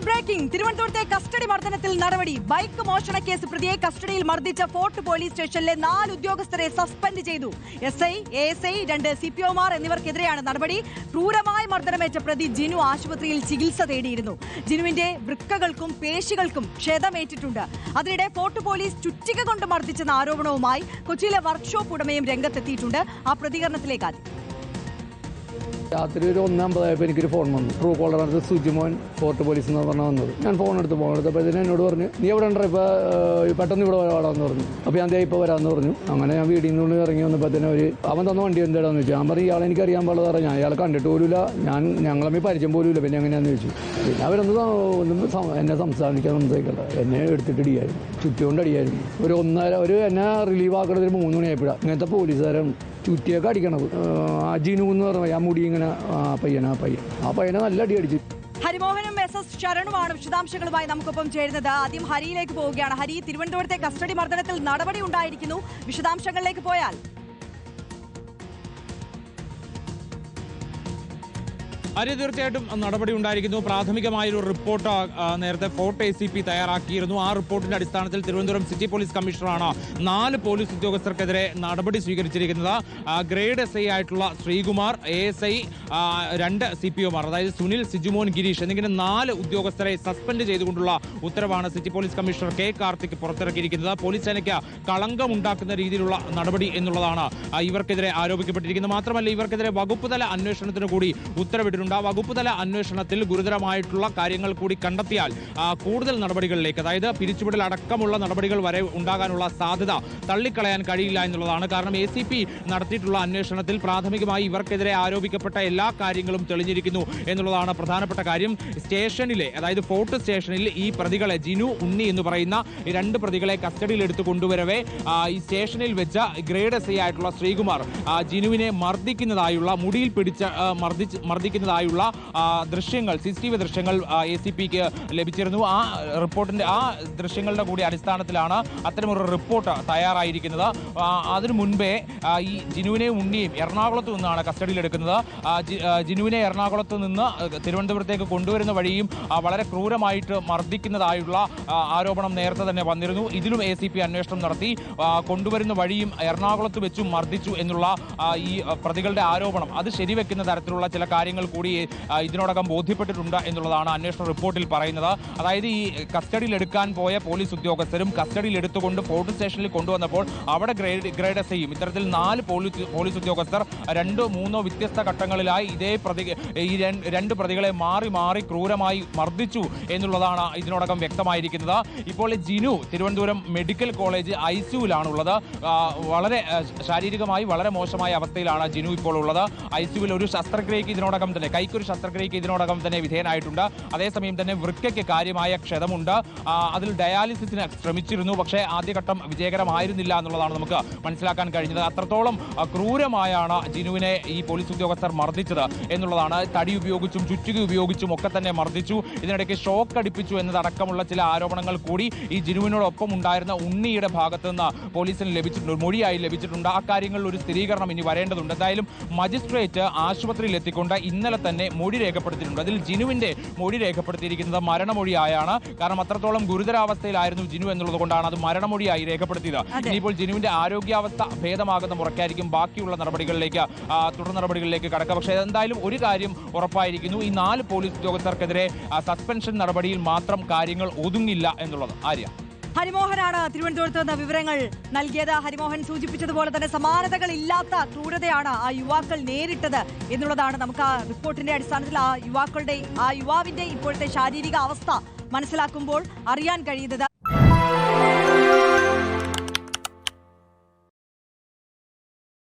Breaking തിരുവനന്തപുരത്തെ custody മർദ്ദനത്തിൽ നടപടി. Bike മോഷണ കേസ് പ്രതിയെ കസ്റ്റഡിയിൽ മർദ്ദിച്ച ഫോർട്ട് പോലീസ് സ്റ്റേഷനിലെ 4 ഉദ്യോഗസ്ഥരെ സസ്പെൻഡ് ചെയ്തു. SI, ASI, 2 CPOമാർ എന്നിവർക്കെതിരെയാണ് നടപടി. ക്രൂരമായി മർദ്ദനമേറ്റ പ്രതി ജിനു ആശുപത്രിയിൽ ചികിത്സ തേടിയിരുന്നു. ജിനുവിന്റെ വൃക്കകൾക്കും പേശികൾക്കും ക്ഷതമേറ്റിട്ടുണ്ട്. അതിനിടെ ഫോർട്ട് പോലീസ് ചുറ്റിക കൊണ്ട് മർദ്ദിച്ചെന്ന ആരോപണവുമായി കൊച്ചിയിലെ വർക്ക്ഷോപ്പ് ഉടമയും രംഗത്തെത്തിയിട്ടുണ്ട്. ആ പ്രതികരണത്തിലേക്ക് ആദ്യം. രാത്രി ഒരു 1:50 എനിക്കൊരു ഫോൺ വന്നു. ട്രൂ കോളർ അടുത്ത് സുജിമോൻ ഫോർട്ട് പോലീസ് എന്ന് പറഞ്ഞാൽ വന്നത്. ഞാൻ ഫോൺ എടുത്തപ്പോഴത്തേന് എന്നോട് പറഞ്ഞു, നീ എവിടെ ഉണ്ടോ ഇപ്പോൾ പെട്ടെന്ന് ഇവിടെ വരാമെന്ന് പറഞ്ഞു. അപ്പോൾ ഞാൻ ഇപ്പോൾ വരാമെന്ന് പറഞ്ഞു. അങ്ങനെ ഞാൻ വീടിൽ നിന്ന് ഇറങ്ങി വന്നപ്പോഴത്തേനും അവൻ തന്ന വണ്ടി എന്താണെന്ന് ചോദിച്ചു. ഞാൻ പറഞ്ഞു, ഇയാളെ എനിക്ക് അറിയാൻ പാടില്ല പറഞ്ഞു. അയാളെ കണ്ടിട്ട് പോലുമില്ല, ഞങ്ങളമ്മ പരിചയം പോലുമില്ല. പിന്നെ എങ്ങനെയാണെന്ന് ചോദിച്ചു. പിന്നെ അവരൊന്നും എന്നെ സംസാരിക്കണ്ട, എന്നെ എടുത്തിട്ട് അടിയായിരുന്നു, ചുറ്റുകൊണ്ട് അടിയായിരുന്നു. ഒരു എന്നെ റിലീവ് ആക്കണത് 3 മണിയായപ്പോഴാണ്. ഇങ്ങനത്തെ പോലീസുകാരാണ് ചുറ്റിയൊക്കെ അടിക്കണത്. ജിനു എന്ന് പറഞ്ഞാൽ ആ മുടി ഇങ്ങനെ ആ പയ്യനെ നല്ല അടി അടിച്ചു. ഹരിമോഹനും SS ശരണുമാണ് വിശദാംശങ്ങളുമായി നമുക്കൊപ്പം ചേരുന്നത്. ആദ്യം ഹരിയിലേക്ക് പോവുകയാണ്. ഹരി, തിരുവനന്തപുരത്തെ കസ്റ്റഡി മർദ്ദനത്തിൽ നടപടി ഉണ്ടായിരിക്കുന്നു. വിശദാംശങ്ങളിലേക്ക് പോയാൽ. തീർച്ചയായിട്ടും നടപടി ഉണ്ടായിരിക്കുന്നു. പ്രാഥമികമായൊരു റിപ്പോർട്ട് നേരത്തെ ഫോർട്ട് ACP തയ്യാറാക്കിയിരുന്നു. ആ റിപ്പോർട്ടിന്റെ അടിസ്ഥാനത്തിൽ തിരുവനന്തപുരം സിറ്റി പോലീസ് കമ്മീഷണറാണ് 4 പോലീസ് ഉദ്യോഗസ്ഥർക്കെതിരെ നടപടി സ്വീകരിച്ചിരിക്കുന്നത്. ഗ്രേഡ് SI ആയിട്ടുള്ള ശ്രീകുമാർ, ASI, 2 CPOമാർ, അതായത് സുനിൽ, സിജുമോൻ, ഗിരീഷ് എന്നിങ്ങനെ 4 ഉദ്യോഗസ്ഥരെ സസ്പെൻഡ് ചെയ്തുകൊണ്ടുള്ള ഉത്തരവാണ് city police commissioner K. Karthik പുറത്തിറക്കിയിരിക്കുന്നത്. പോലീസ് സേനയ്ക്ക് കളങ്കമുണ്ടാക്കുന്ന രീതിയിലുള്ള നടപടി എന്നുള്ളതാണ് ഇവർക്കെതിരെ ആരോപിക്കപ്പെട്ടിരിക്കുന്നത്. മാത്രമല്ല, ഇവർക്കെതിരെ വകുപ്പ് തല അന്വേഷണത്തിന് കൂടി ഉത്തരവിട്ടിട്ടുണ്ട്. വകുപ്പ് തല അന്വേഷണത്തിൽ ഗുരുതരമായിട്ടുള്ള കാര്യങ്ങൾ കൂടി കണ്ടെത്തിയാൽ കൂടുതൽ നടപടികളിലേക്ക്, അതായത് പിരിച്ചുവിടൽ അടക്കമുള്ള നടപടികൾ വരെ ഉണ്ടാകാനുള്ള സാധ്യത തള്ളിക്കളയാൻ കഴിയില്ല എന്നുള്ളതാണ്. കാരണം ACP നടത്തിയിട്ടുള്ള അന്വേഷണത്തിൽ പ്രാഥമികമായി ഇവർക്കെതിരെ ആരോപിക്കപ്പെട്ട എല്ലാ കാര്യങ്ങളും തെളിഞ്ഞിരിക്കുന്നു എന്നുള്ളതാണ് പ്രധാനപ്പെട്ട കാര്യം. സ്റ്റേഷനിലെ, അതായത് ഫോർട്ട് സ്റ്റേഷനിൽ ഈ പ്രതികളെ, ജിനു, ഉണ്ണി എന്ന് പറയുന്ന 2 പ്രതികളെ കസ്റ്റഡിയിൽ എടുത്തു കൊണ്ടുവരവേ ഈ സ്റ്റേഷനിൽ വെച്ച ഗ്രേഡ് SI ആയിട്ടുള്ള ശ്രീകുമാർ ജിനുവിനെ മർദ്ദിക്കുന്നതായുള്ള, മുടിയിൽ പിടിച്ച് മർദ്ദിക്കുന്നതായുള്ള ദൃശ്യങ്ങൾ, CCTV ദൃശ്യങ്ങൾ ACPക്ക് ലഭിച്ചിരുന്നു. ആ റിപ്പോർട്ടിന്റെ, ആ ദൃശ്യങ്ങളുടെ കൂടി അടിസ്ഥാനത്തിലാണ് അത്തരമൊരു റിപ്പോർട്ട് തയ്യാറായിരിക്കുന്നത്. അതിനു മുൻപേ ഈ ജിനുവിനെയും ഉണ്ണിയും എറണാകുളത്ത് നിന്നാണ് കസ്റ്റഡിയിലെടുക്കുന്നത്. ജിനുവിനെ എറണാകുളത്ത് നിന്ന് തിരുവനന്തപുരത്തേക്ക് കൊണ്ടുവരുന്ന വഴിയും വളരെ ക്രൂരമായിട്ട് മർദ്ദിക്കുന്നതായുള്ള ആരോപണം നേരത്തെ തന്നെ വന്നിരുന്നു. ഇതിലും ACP അന്വേഷണം നടത്തി. കൊണ്ടുവരുന്ന വഴിയും എറണാകുളത്ത് വെച്ചും മർദ്ദിച്ചു എന്നുള്ള ഈ പ്രതികളുടെ ആരോപണം അത് ശരിവെക്കുന്ന തരത്തിലുള്ള ചില കാര്യങ്ങൾ കൂടി ഇതിനോടകം ബോധ്യപ്പെട്ടിട്ടുണ്ട് എന്നുള്ളതാണ് അന്വേഷണ റിപ്പോർട്ടിൽ പറയുന്നത്. അതായത് ഈ കസ്റ്റഡിയിലെടുക്കാൻ പോയ പോലീസ് ഉദ്യോഗസ്ഥരും കസ്റ്റഡിയിൽ എടുത്തുകൊണ്ട് ഫോർട്ട് സ്റ്റേഷനിൽ കൊണ്ടുവന്നപ്പോൾ അവിടെ ഗ്രേഡ് SIയും ഇത്തരത്തിൽ 4 പോലീസ് ഉദ്യോഗസ്ഥർ 2-3 വ്യത്യസ്ത ഘട്ടങ്ങളിലായി ഈ 2 പ്രതികളെ മാറി ക്രൂരമായി മർദ്ദിച്ചു എന്നുള്ളതാണ് ഇതിനോടകം വ്യക്തമായിരിക്കുന്നത്. ഇപ്പോൾ ജിനു തിരുവനന്തപുരം മെഡിക്കൽ കോളേജ് ICUവിലാണുള്ളത്. വളരെ ശാരീരികമായി വളരെ മോശമായ അവസ്ഥയിലാണ് ജിനു ഇപ്പോൾ ഉള്ളത്. ICUവിൽ ഒരു ശസ്ത്രക്രിയയ്ക്ക് ഇതിനോടകം തന്നെ, കൈക്കൊരു ശസ്ത്രക്രിയയ്ക്ക് ഇതിനോടകം തന്നെ വിധേയനായിട്ടുണ്ട്. അതേസമയം തന്നെ വൃക്കയ്ക്ക് കാര്യമായ ക്ഷതമുണ്ട്. അതിൽ ഡയാലിസിസിന് ശ്രമിച്ചിരുന്നു. പക്ഷേ ആദ്യഘട്ടം വിജയകരമായിരുന്നില്ല എന്നുള്ളതാണ് നമുക്ക് മനസ്സിലാക്കാൻ കഴിഞ്ഞത്. അത്രത്തോളം ക്രൂരമായാണ് ജിനുവിനെ ഈ പോലീസ് ഉദ്യോഗസ്ഥർ മർദ്ദിച്ചത് എന്നുള്ളതാണ്. തടി ഉപയോഗിച്ചും ചുറ്റിക ഉപയോഗിച്ചും ഒക്കെ തന്നെ മർദ്ദിച്ചു. ഇതിനിടയ്ക്ക് ഷോക്ക് അടിപ്പിച്ചു എന്നതടക്കമുള്ള ചില ആരോപണങ്ങൾ കൂടി ഈ ജിനുവിനോടൊപ്പം ഉണ്ടായിരുന്ന ഉണ്ണിയുടെ ഭാഗത്ത് നിന്ന് പോലീസിന് ലഭിച്ചിട്ടുണ്ട്, മൊഴിയായി ലഭിച്ചിട്ടുണ്ട്. ആ കാര്യങ്ങളിൽ ഒരു സ്ഥിരീകരണം ഇനി വരേണ്ടതുണ്ട്. എന്തായാലും മജിസ്ട്രേറ്റ് ആശുപത്രിയിൽ എത്തിക്കൊണ്ട് ഇന്നലെ തന്നെ മൊഴി രേഖപ്പെടുത്തിയിട്ടുണ്ട്. അതിൽ ജിനുവിന്റെ മൊഴി രേഖപ്പെടുത്തിയിരിക്കുന്നത് മരണമൊഴിയായാണ്. കാരണം അത്രത്തോളം ഗുരുതരാവസ്ഥയിലായിരുന്നു ജിനു എന്നുള്ളത് കൊണ്ടാണ് അത് മരണമൊഴിയായി രേഖപ്പെടുത്തിയത്. ഇനിയിപ്പോൾ ജിനുവിന്റെ ആരോഗ്യാവസ്ഥ ഭേദമാകുന്ന മുറയ്ക്കായിരിക്കും ബാക്കിയുള്ള നടപടികളിലേക്ക്, തുടർ നടപടികളിലേക്ക് കടക്കുക. പക്ഷേ എന്തായാലും ഒരു കാര്യം ഉറപ്പായിരിക്കുന്നു, ഈ 4 പോലീസ് ഉദ്യോഗസ്ഥർക്കെതിരെ സസ്പെൻഷൻ നടപടിയിൽ മാത്രം കാര്യങ്ങൾ ഒതുങ്ങില്ല എന്നുള്ളത്. ആര്യ, ഹരിമോഹനാണ് തിരുവനന്തപുരത്ത് നിന്ന് വിവരങ്ങൾ നൽകിയത്. ഹരിമോഹൻ സൂചിപ്പിച്ചതുപോലെ തന്നെ സമാനതകളില്ലാത്ത ക്രൂരതയാണ് ആ യുവാക്കൾ നേരിട്ടത് എന്നുള്ളതാണ് നമുക്ക് ആ റിപ്പോർട്ടിന്റെ അടിസ്ഥാനത്തിൽ ആ യുവാവിന്റെ ഇപ്പോഴത്തെ ശാരീരിക അവസ്ഥ മനസ്സിലാക്കുമ്പോൾ അറിയാൻ കഴിയുന്നത്.